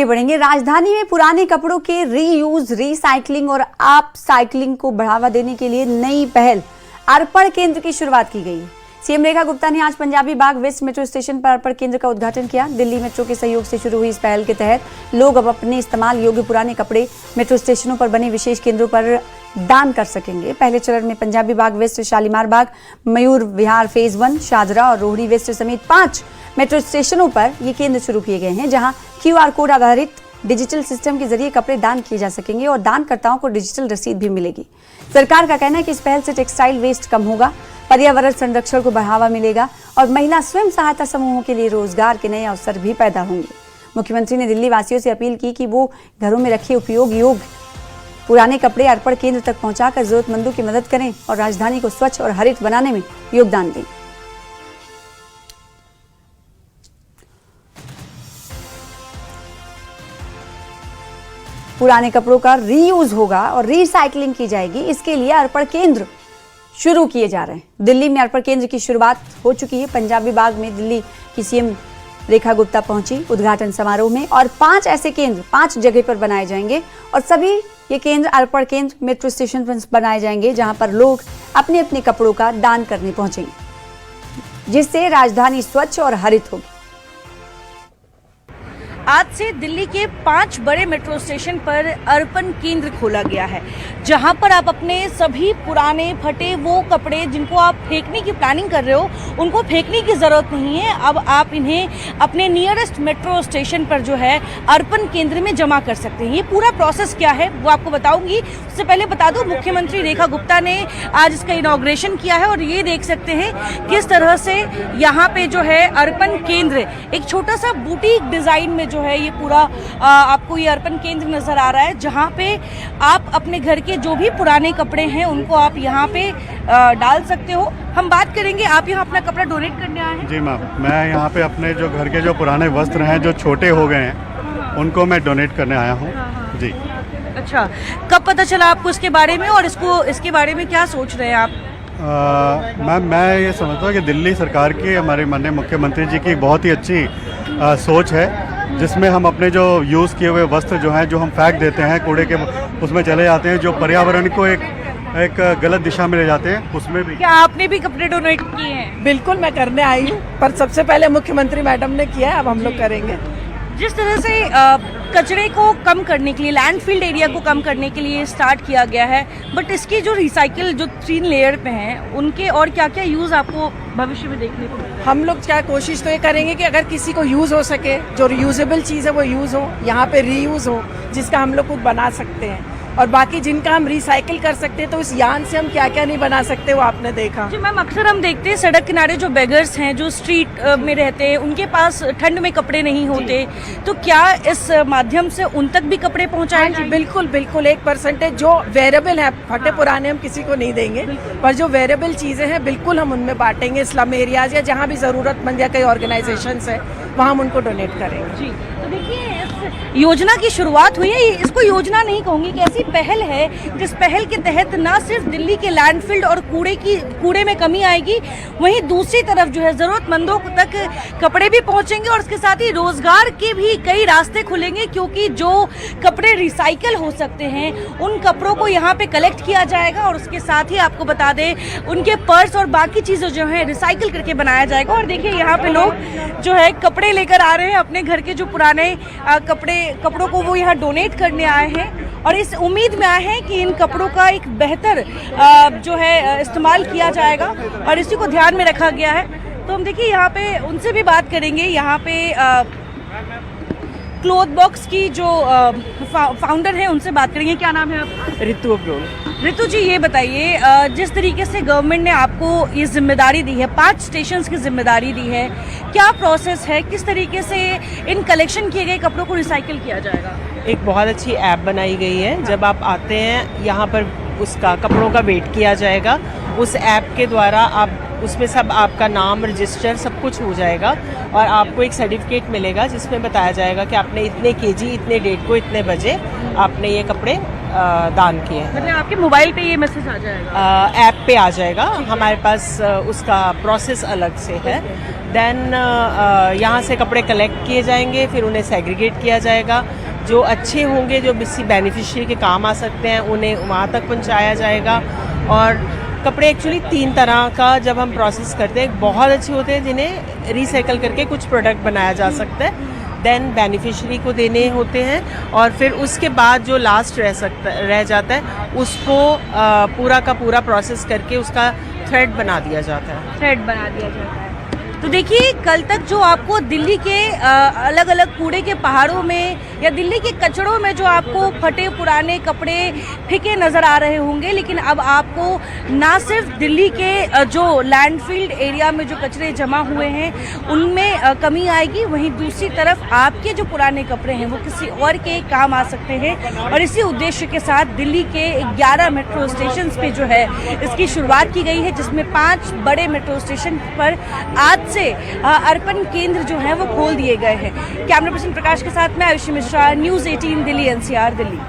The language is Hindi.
आगे बढ़ेंगे। राजधानी में पुराने कपड़ों के रीयूज, रीसाइक्लिंग और अपसाइक्लिंग को बढ़ावा देने के लिए नई पहल अर्पण केंद्र की शुरुआत की गई है। सीएम रेखा गुप्ता ने आज पंजाबी बाग वेस्ट मेट्रो स्टेशन पर अर्पण केंद्र का उद्घाटन किया। दिल्ली मेट्रो के सहयोग से शुरू हुई इस पहल के तहत लोग अब अपने इस्तेमाल योग्य पुराने कपड़े मेट्रो स्टेशनों पर बने विशेष केंद्रों पर दान कर सकेंगे। पहले चरण में पंजाबी बाग वेस्ट, शालीमार बाग, मयूर विहार फेज 1, शाहजरा और रोहिणी वेस्ट समेत 5 मेट्रो स्टेशनों पर ये केंद्र शुरू किए गए हैं, जहां QR कोड आधारित डिजिटल सिस्टम के जरिए कपड़े दान किए जा सकेंगे और दानकर्ताओं को डिजिटल रसीद भी मिलेगी। सरकार का कहना है कि इस पहल से टेक्सटाइल वेस्ट कम होगा, पर्यावरण संरक्षण को बढ़ावा मिलेगा और महिला स्वयं सहायता समूहों के लिए रोजगार के नए अवसर भी पैदा होंगे। मुख्यमंत्री ने दिल्ली वासियों से अपील की कि वो घरों में रखे उपयोग योग्य पुराने कपड़े अर्पण केंद्र तक पहुंचाकर जरूरतमंदों की मदद करें और राजधानी को स्वच्छ और हरित बनाने में योगदान दें। पुराने कपड़ों का रीयूज होगा और रीसाइक्लिंग की जाएगी। इसके लिए अर्पण केंद्र शुरू किए जा रहे हैं। दिल्ली में अर्पण केंद्र की शुरुआत हो चुकी है। पंजाबी बाग में दिल्ली की सीएम रेखा गुप्ता पहुंची उद्घाटन समारोह में और 5 ऐसे केंद्र 5 जगह पर बनाए जाएंगे और सभी ये केंद्र अर्पण केंद्र मेट्रो स्टेशन पर बनाए जाएंगे, जहां पर लोग अपने अपने कपड़ों का दान करने पहुंचेंगे, जिससे राजधानी स्वच्छ और हरित होगी। आज से दिल्ली के 5 बड़े मेट्रो स्टेशन पर अर्पण केंद्र खोला गया है, जहां पर आप अपने सभी पुराने फटे वो कपड़े जिनको आप फेंकने की प्लानिंग कर रहे हो, उनको फेंकने की ज़रूरत नहीं है। अब आप इन्हें अपने नियरेस्ट मेट्रो स्टेशन पर जो है अर्पण केंद्र में जमा कर सकते हैं। ये पूरा प्रोसेस क्या है वो आपको बताऊंगी। उससे पहले बता दूं, मुख्यमंत्री रेखा गुप्ता ने आज इसका इनॉग्रेशन किया है और ये देख सकते हैं किस तरह से यहाँ पे जो है अर्पण केंद्र एक छोटा सा बुटीक डिज़ाइन में जो है ये पूरा आपको ये अर्पण केंद्र नजर आ रहा है, जहाँ पे आप अपने घर के जो भी पुराने कपड़े हैं उनको आप यहाँ पे डाल सकते हो। हम बात करेंगे, आप यहाँ अपना कपड़ा डोनेट करने आए हैं? जी मैम, मैं यहाँ पे अपने जो घर के जो पुराने वस्त्र हैं जो छोटे हो गए हैं उनको मैं डोनेट करने आया हूँ। जी अच्छा, कब पता चला आपको इसके बारे में और इसके बारे में क्या सोच रहे हैं आप? मैम, मैं ये समझता हूँ कि दिल्ली सरकार की, हमारे माननीय मुख्यमंत्री जी की बहुत ही अच्छी सोच है, जिसमें हम अपने जो यूज़ किए हुए वस्त्र जो हैं, जो हम फेंक देते हैं कूड़े के उसमें चले जाते हैं, जो पर्यावरण को एक गलत दिशा में ले जाते हैं, उसमें भी। क्या आपने भी कपड़े डोनेट किए हैं? बिल्कुल, मैं करने आई हूँ, पर सबसे पहले मुख्यमंत्री मैडम ने किया है, अब हम लोग करेंगे। जिस तरह से कचरे को कम करने के लिए, लैंडफिल्ड एरिया को कम करने के लिए स्टार्ट किया गया है, बट इसकी जो रिसाइकिल जो 3 लेयर पे हैं, उनके और क्या क्या यूज़ आपको भविष्य में देखने को मिलेगा? हम लोग क्या कोशिश तो ये करेंगे कि अगर किसी को यूज़ हो सके, जो रियूजेबल चीज़ है वो यूज़ हो, यहाँ पे रीयूज़ हो, जिसका हम लोग खुद बना सकते हैं, और बाकी जिनका हम रिसाइकिल कर सकते हैं, तो इस यान से हम क्या क्या नहीं बना सकते वो आपने देखा। जी मैम, अक्सर हम देखते हैं सड़क किनारे जो बेगर्स हैं, जो स्ट्रीट में रहते हैं, उनके पास ठंड में कपड़े नहीं होते, तो क्या इस माध्यम से उन तक भी कपड़े पहुँचाए जाएंगे? बिल्कुल बिल्कुल, 1% जो वेरेबल है, फटे पुराने हम किसी को नहीं देंगे, पर जो वेरेबल चीज़ें हैं बिल्कुल हम उनमें बांटेंगे। स्लम एरियाज या जहाँ भी ज़रूरतमंद या कई ऑर्गेनाइजेशंस है वहाँ हम उनको डोनेट करेंगे। जी, तो देखिए योजना की शुरुआत हुई है। इसको योजना नहीं कहूँगी कि ऐसी पहल है जिस पहल के तहत ना सिर्फ दिल्ली के लैंडफिल्ड और कूड़े में कमी आएगी, वहीं दूसरी तरफ जो है ज़रूरतमंदों तक कपड़े भी पहुँचेंगे और इसके साथ ही रोज़गार के भी कई रास्ते खुलेंगे, क्योंकि जो कपड़े रिसाइकल हो सकते हैं उन कपड़ों को यहाँ पे कलेक्ट किया जाएगा और उसके साथ ही आपको बता दें उनके पर्स और बाकी चीज़ें जो हैं रिसाइकिल करके बनाया जाएगा। और देखिए यहाँ पे लोग जो है कपड़े लेकर आ रहे हैं, अपने घर के जो पुराने कपड़ों को वो यहाँ डोनेट करने आए हैं और इस उम्मीद में आए हैं कि इन कपड़ों का एक बेहतर जो है इस्तेमाल किया जाएगा और इसी को ध्यान में रखा गया है। तो हम देखिए यहाँ पे उनसे भी बात करेंगे। यहाँ पे क्लॉथ बॉक्स की जो फाउंडर है उनसे बात करेंगे। क्या नाम है आपका? ऋतु अब्रोल। ऋतु जी, ये बताइए, जिस तरीके से गवर्नमेंट ने आपको ये जिम्मेदारी दी है, 5 स्टेशंस की जिम्मेदारी दी है, क्या प्रोसेस है, किस तरीके से इन कलेक्शन किए गए कपड़ों को रिसाइकिल किया जाएगा? एक बहुत अच्छी ऐप बनाई गई है। जब आप आते हैं यहाँ पर उसका कपड़ों का वेट किया जाएगा, उस ऐप के द्वारा आप उसमें सब आपका नाम, रजिस्टर सब कुछ हो जाएगा और आपको एक सर्टिफिकेट मिलेगा जिसमें बताया जाएगा कि आपने इतने केजी, इतने डेट को, इतने बजे आपने ये कपड़े दान किए हैं। मतलब आपके मोबाइल पे ये मैसेज आ जाएगा? ऐप पे आ जाएगा, हमारे पास उसका प्रोसेस अलग से है। देन यहाँ से कपड़े कलेक्ट किए जाएंगे, फिर उन्हें सेग्रीगेट किया जाएगा। जो अच्छे होंगे, जो किसी बेनिफिशियरी के काम आ सकते हैं, उन्हें वहाँ तक पहुँचाया जाएगा। और कपड़े एक्चुअली 3 तरह का जब हम प्रोसेस करते हैं, बहुत अच्छे होते हैं जिन्हें रिसाइकल करके कुछ प्रोडक्ट बनाया जा सकता है, देन बेनिफिशियरी को देने होते हैं, और फिर उसके बाद जो लास्ट रह जाता है उसको पूरा का पूरा प्रोसेस करके उसका थ्रेड बना दिया जाता है। थ्रेड बना दिया जाता है। तो देखिए, कल तक जो आपको दिल्ली के अलग अलग कूड़े के पहाड़ों में या दिल्ली के कचड़ों में जो आपको फटे पुराने कपड़े फेंके नज़र आ रहे होंगे, लेकिन अब आपको ना सिर्फ दिल्ली के जो लैंडफिल्ड एरिया में जो कचरे जमा हुए हैं उनमें कमी आएगी, वहीं दूसरी तरफ आपके जो पुराने कपड़े हैं वो किसी और के काम आ सकते हैं। और इसी उद्देश्य के साथ दिल्ली के 11 मेट्रो स्टेशन पे जो है इसकी शुरुआत की गई है, जिसमें 5 बड़े मेट्रो स्टेशन पर आज से अर्पण केंद्र जो है वो खोल दिए गए हैं। कैमरा पर्सन प्रकाश के साथ मैं आयुषी मिश्रा, न्यूज़ 18 दिल्ली NCR दिल्ली।